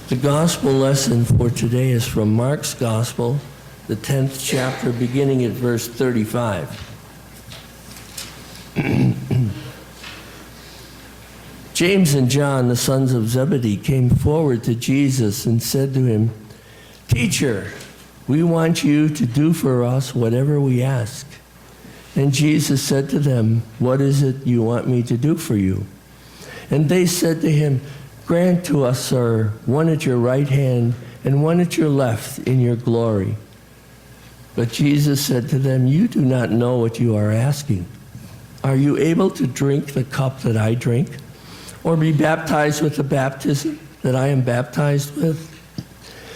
The gospel lesson for today is from Mark's Gospel, the 10th chapter, beginning at verse 35. James and John, the sons of Zebedee, came forward to Jesus and said to him, "Teacher, we want you to do for us whatever we ask." And Jesus said to them, "What is it you want me to do for you?" And they said to him, "Grant to us, sir, one at your right hand and one at your left in your glory." But Jesus said to them, "You do not know what you are asking. Are you able to drink the cup that I drink, or be baptized with the baptism that I am baptized with?"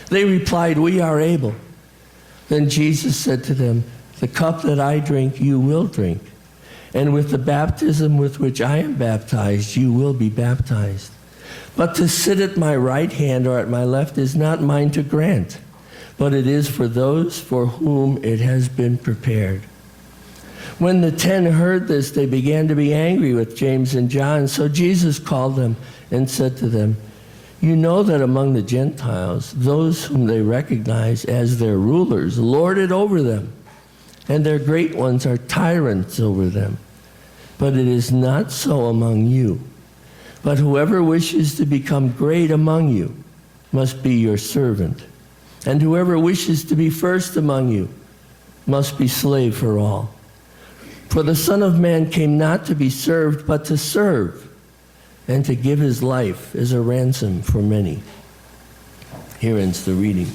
They replied, "We are able." Then Jesus said to them, "The cup that I drink you will drink, and with the baptism with which I am baptized you will be baptized. But to sit at my right hand or at my left is not mine to grant, but it is for those for whom it has been prepared." When the 10 heard this, they began to be angry with James and John. So Jesus called them and said to them, "You know that among the Gentiles, those whom they recognize as their rulers lord it over them, and their great ones are tyrants over them. But it is not so among you. But whoever wishes to become great among you must be your servant, and whoever wishes to be first among you must be slave for all. For the Son of Man came not to be served, but to serve, and to give his life as a ransom for many." Here ends the reading.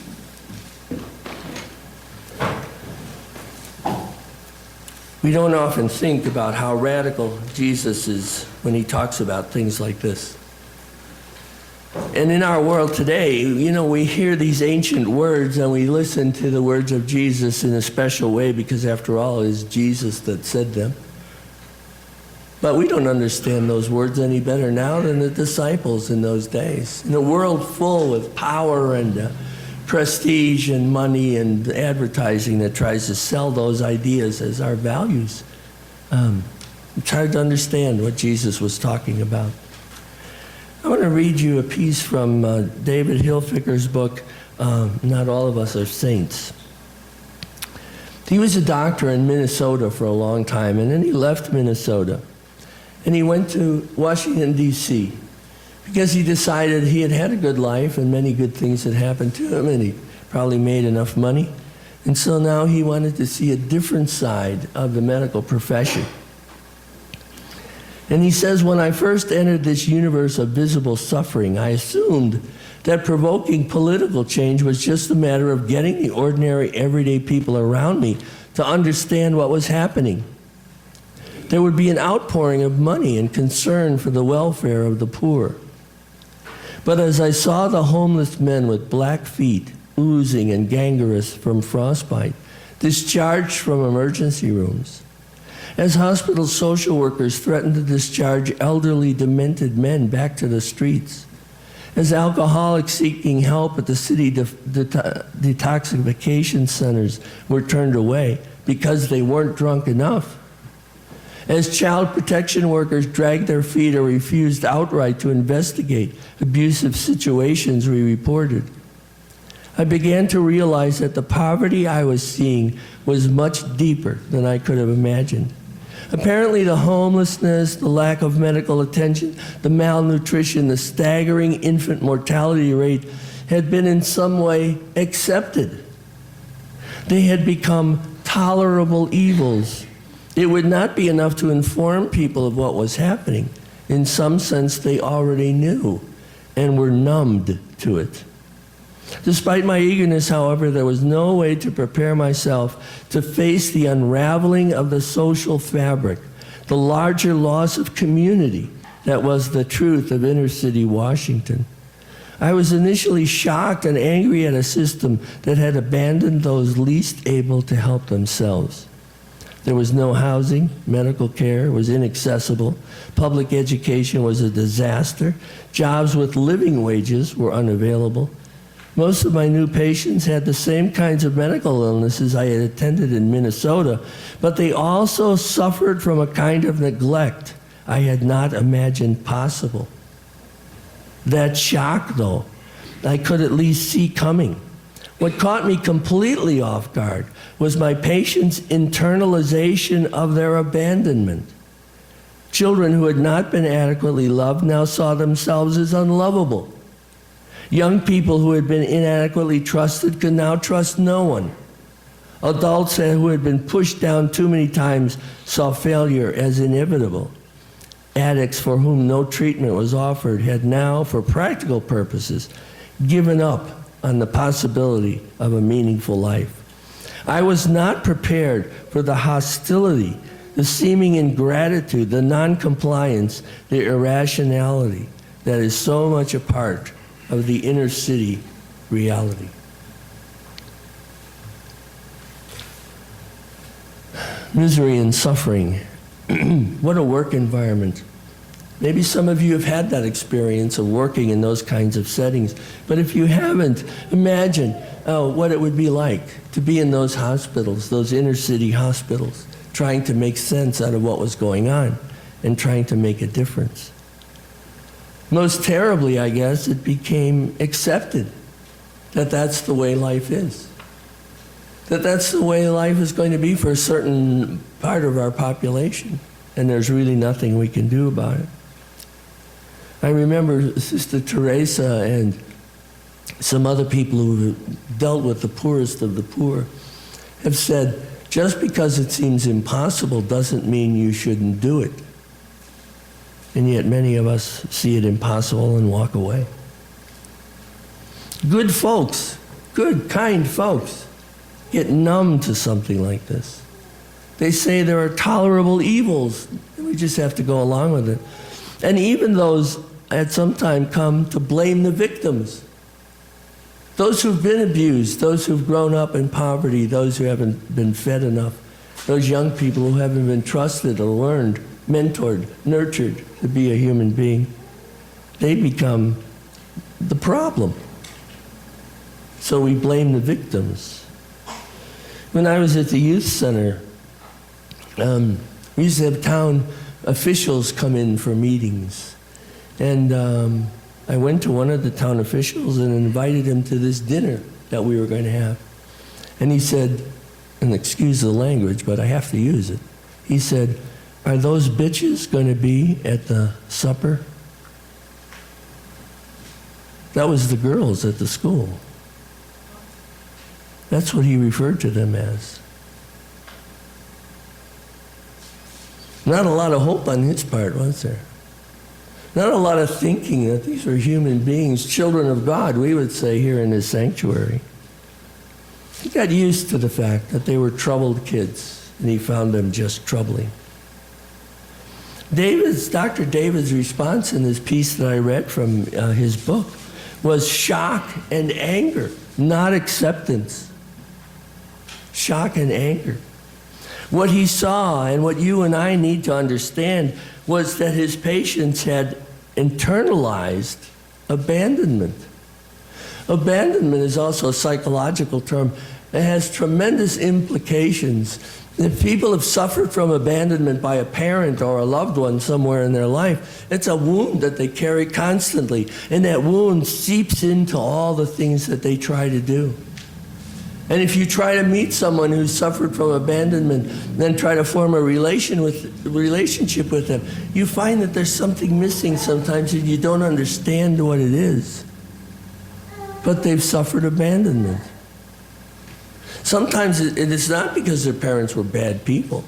We don't often think about how radical Jesus is when he talks about things like this. And in our world today, we hear these ancient words and we listen to the words of Jesus in a special way because, after all, it is Jesus that said them. But we don't understand those words any better now than the disciples in those days. In a world full of power and prestige and money and advertising that tries to sell those ideas as our values, it's hard to understand what Jesus was talking about. I want to read you a piece from David Hilficker's book, Not All of Us Are Saints. He was a doctor in Minnesota for a long time, and then he left Minnesota, and he went to Washington, D.C., because he decided he had had a good life and many good things had happened to him, and he probably made enough money. And so now he wanted to see a different side of the medical profession. And he says, "When I first entered this universe of visible suffering, I assumed that provoking political change was just a matter of getting the ordinary, everyday people around me to understand what was happening. There would be an outpouring of money and concern for the welfare of the poor. But as I saw the homeless men with black feet, oozing and gangrenous from frostbite, discharged from emergency rooms, as hospital social workers threatened to discharge elderly, demented men back to the streets, as alcoholics seeking help at the city detoxification centers were turned away because they weren't drunk enough, as child protection workers dragged their feet or refused outright to investigate abusive situations we reported, I began to realize that the poverty I was seeing was much deeper than I could have imagined. Apparently the homelessness, the lack of medical attention, the malnutrition, the staggering infant mortality rate had been in some way accepted. They had become tolerable evils. It would not be enough to inform people of what was happening. In some sense, they already knew and were numbed to it. Despite my eagerness, however, there was no way to prepare myself to face the unraveling of the social fabric, the larger loss of community that was the truth of inner-city Washington. I was initially shocked and angry at a system that had abandoned those least able to help themselves. There was no housing, medical care was inaccessible, public education was a disaster, jobs with living wages were unavailable. Most of my new patients had the same kinds of medical illnesses I had attended in Minnesota, but they also suffered from a kind of neglect I had not imagined possible. That shock, though, I could at least see coming. What caught me completely off guard was my patients' internalization of their abandonment. Children who had not been adequately loved now saw themselves as unlovable. Young people who had been inadequately trusted could now trust no one. Adults who had been pushed down too many times saw failure as inevitable. Addicts for whom no treatment was offered had now, for practical purposes, given up on the possibility of a meaningful life. I was not prepared for the hostility, the seeming ingratitude, the non-compliance, the irrationality that is so much a part of the inner city reality. Misery and suffering. What a work environment. Maybe some of you have had that experience of working in those kinds of settings. But if you haven't, imagine what it would be like to be in those hospitals, those inner city hospitals, trying to make sense out of what was going on and trying to make a difference. Most terribly, I guess, it became accepted that that's the way life is. That that's the way life is going to be for a certain part of our population, and there's really nothing we can do about it. I remember Sister Teresa and some other people who dealt with the poorest of the poor have said, just because it seems impossible doesn't mean you shouldn't do it. And yet many of us see it impossible and walk away. Good folks, good, kind folks, get numb to something like this. They say there are tolerable evils. We just have to go along with it. And even those at some time come to blame the victims. Those who've been abused, those who've grown up in poverty, those who haven't been fed enough, those young people who haven't been trusted or learned, mentored, nurtured to be a human being, they become the problem. So we blame the victims. When I was at the youth center, we used to have town officials come in for meetings. And I went to one of the town officials and invited him to this dinner that we were going to have. And he said, and excuse the language, but I have to use it. He said, "Are those bitches going to be at the supper?" That was the girls at the school. That's what he referred to them as. Not a lot of hope on his part, was there? Not a lot of thinking that these were human beings, children of God, we would say here in his sanctuary. He got used to the fact that they were troubled kids, and he found them just troubling. Dr. David's response in this piece that I read from his book was shock and anger, not acceptance. Shock and anger. What he saw and what you and I need to understand was that his patients had internalized abandonment. Abandonment is also a psychological term. It has tremendous implications. If people have suffered from abandonment by a parent or a loved one somewhere in their life, it's a wound that they carry constantly. And that wound seeps into all the things that they try to do. And if you try to meet someone who's suffered from abandonment, then try to form a relationship with them, you find that there's something missing sometimes and you don't understand what it is. But they've suffered abandonment. Sometimes it is not because their parents were bad people.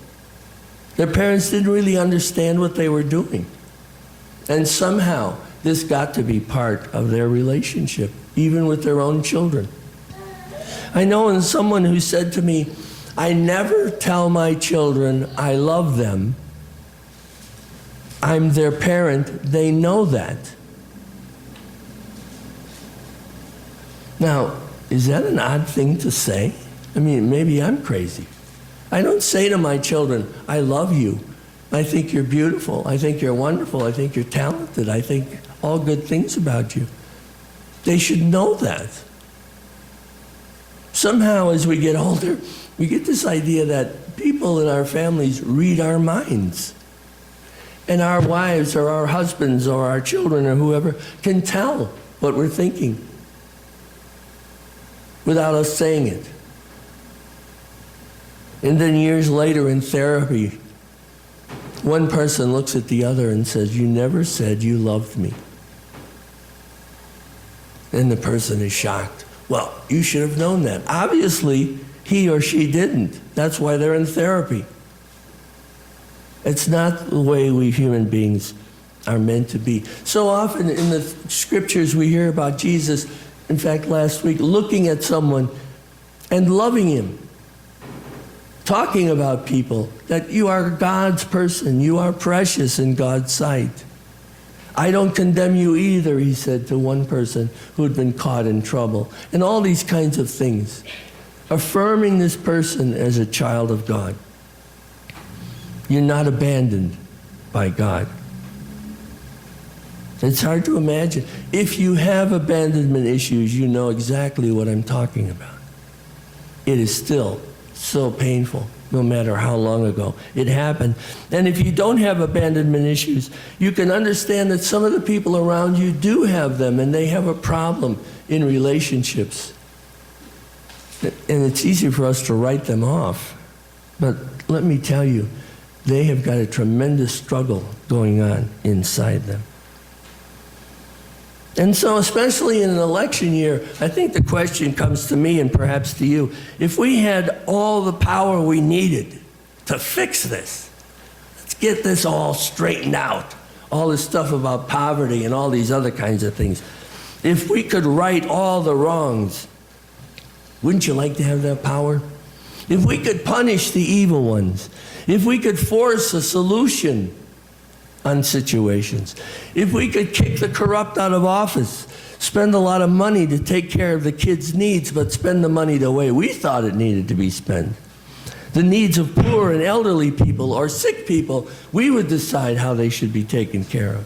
Their parents didn't really understand what they were doing. And somehow this got to be part of their relationship, even with their own children. I know someone who said to me, "I never tell my children I love them. I'm their parent. They know that." Now, is that an odd thing to say? I mean, maybe I'm crazy. I don't say to my children, "I love you. I think you're beautiful. I think you're wonderful. I think you're talented. I think all good things about you." They should know that. Somehow, as we get older, we get this idea that people in our families read our minds. And our wives or our husbands or our children or whoever can tell what we're thinking. without us saying it. And then years later in therapy, one person looks at the other and says, "You never said you loved me." And the person is shocked. Well, you should have known that. Obviously, he or she didn't. That's why they're in therapy. It's not the way we human beings are meant to be. So often in the scriptures we hear about Jesus, in fact last week, looking at someone and loving him, talking about people, that you are God's person, you are precious in God's sight. "I don't condemn you either," he said to one person who had been caught in trouble. And all these kinds of things, affirming this person as a child of God. You're not abandoned by God. It's hard to imagine. If you have abandonment issues, you know exactly what I'm talking about. It is still so painful, no matter how long ago it happened. And if you don't have abandonment issues, you can understand that some of the people around you do have them, and they have a problem in relationships. And it's easy for us to write them off. But let me tell you, they have got a tremendous struggle going on inside them. And so, especially in an election year, I think the question comes to me and perhaps to you, if we had all the power we needed to fix this, let's get this all straightened out, all this stuff about poverty and all these other kinds of things. If we could right all the wrongs, wouldn't you like to have that power? If we could punish the evil ones, if we could force a solution on situations, if we could kick the corrupt out of office, spend a lot of money to take care of the kids' needs, but spend the money the way we thought it needed to be spent, the needs of poor and elderly people or sick people, we would decide how they should be taken care of.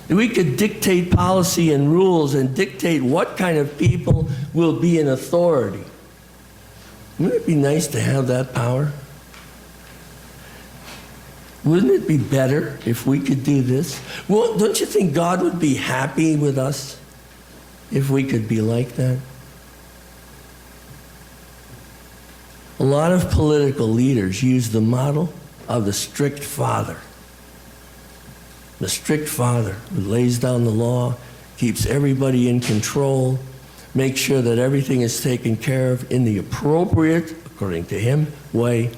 If we could dictate policy and rules and dictate what kind of people will be in authority, wouldn't it be nice to have that power? Wouldn't it be better if we could do this? Well, don't you think God would be happy with us if we could be like that? A lot of political leaders use the model of the strict father. The strict father who lays down the law, keeps everybody in control, makes sure that everything is taken care of in the appropriate, according to him, way.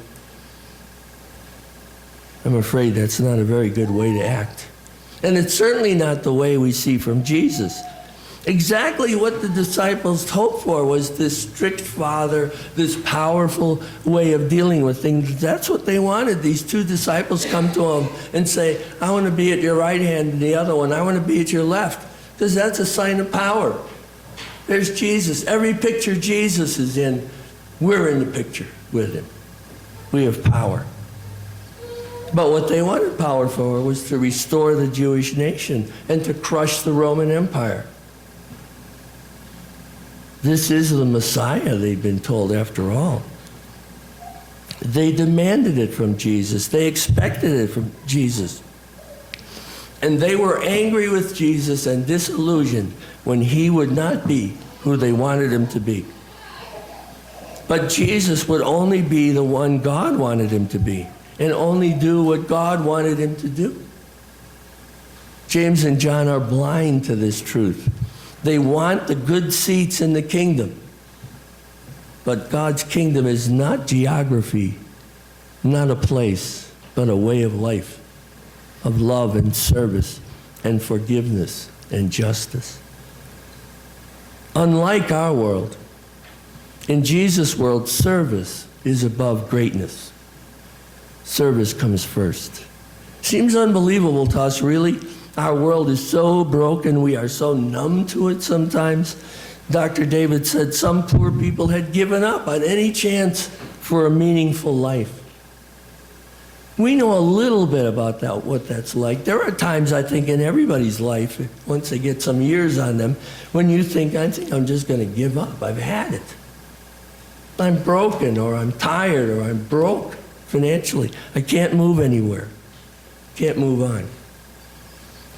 I'm afraid that's not a very good way to act. And it's certainly not the way we see from Jesus. Exactly what the disciples hoped for was this strict father, this powerful way of dealing with things. That's what they wanted. These two disciples come to him and say, "I want to be at your right hand," and the other one, "I want to be at your left," because that's a sign of power. There's Jesus. Every picture Jesus is in, we're in the picture with him. We have power. But what they wanted power for was to restore the Jewish nation and to crush the Roman Empire. This is the Messiah, they'd been told after all. They demanded it from Jesus. They expected it from Jesus. And they were angry with Jesus and disillusioned when he would not be who they wanted him to be. But Jesus would only be the one God wanted him to be, and only do what God wanted him to do. James and John are blind to this truth. They want the good seats in the kingdom. But God's kingdom is not geography, not a place, but a way of life, of love and service and forgiveness and justice. Unlike our world, in Jesus' world, service is above greatness. Service comes first. Seems unbelievable to us, really. Our world is so broken, we are so numb to it sometimes. Dr. David said some poor people had given up on any chance for a meaningful life. We know a little bit about that, what that's like. There are times, I think, in everybody's life, once they get some years on them, when you think, I think I'm just going to give up. I've had it. I'm broken, or I'm tired, or I'm broke financially. I can't move anywhere. Can't move on.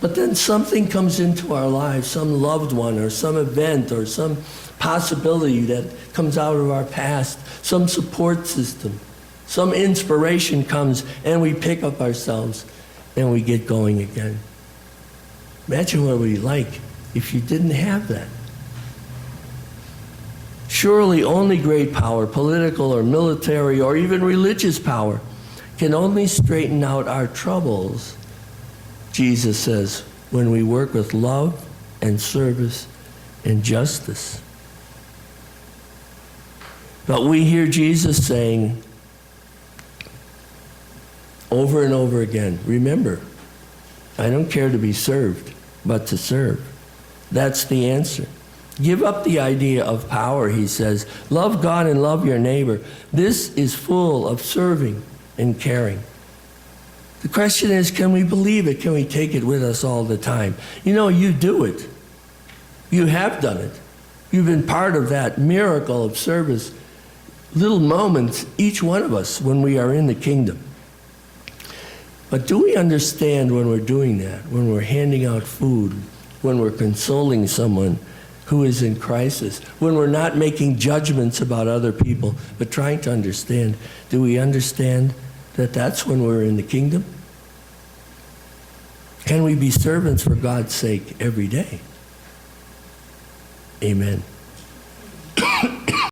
But then something comes into our lives, some loved one or some event or some possibility that comes out of our past, some support system, some inspiration comes, and we pick up ourselves and we get going again. Imagine what it would be like if you didn't have that. Surely only great power, political or military or even religious power, can only straighten out our troubles, Jesus says, when we work with love and service and justice. But we hear Jesus saying over and over again, remember, I don't care to be served, but to serve. That's the answer. Give up the idea of power, he says. Love God and love your neighbor. This is full of serving and caring. The question is, can we believe it? Can we take it with us all the time? You know, you do it. You have done it. You've been part of that miracle of service. Little moments, each one of us, when we are in the kingdom. But do we understand when we're doing that, when we're handing out food, when we're consoling someone who is in crisis, when we're not making judgments about other people, but trying to understand, do we understand that that's when we're in the kingdom? Can we be servants for God's sake every day? Amen.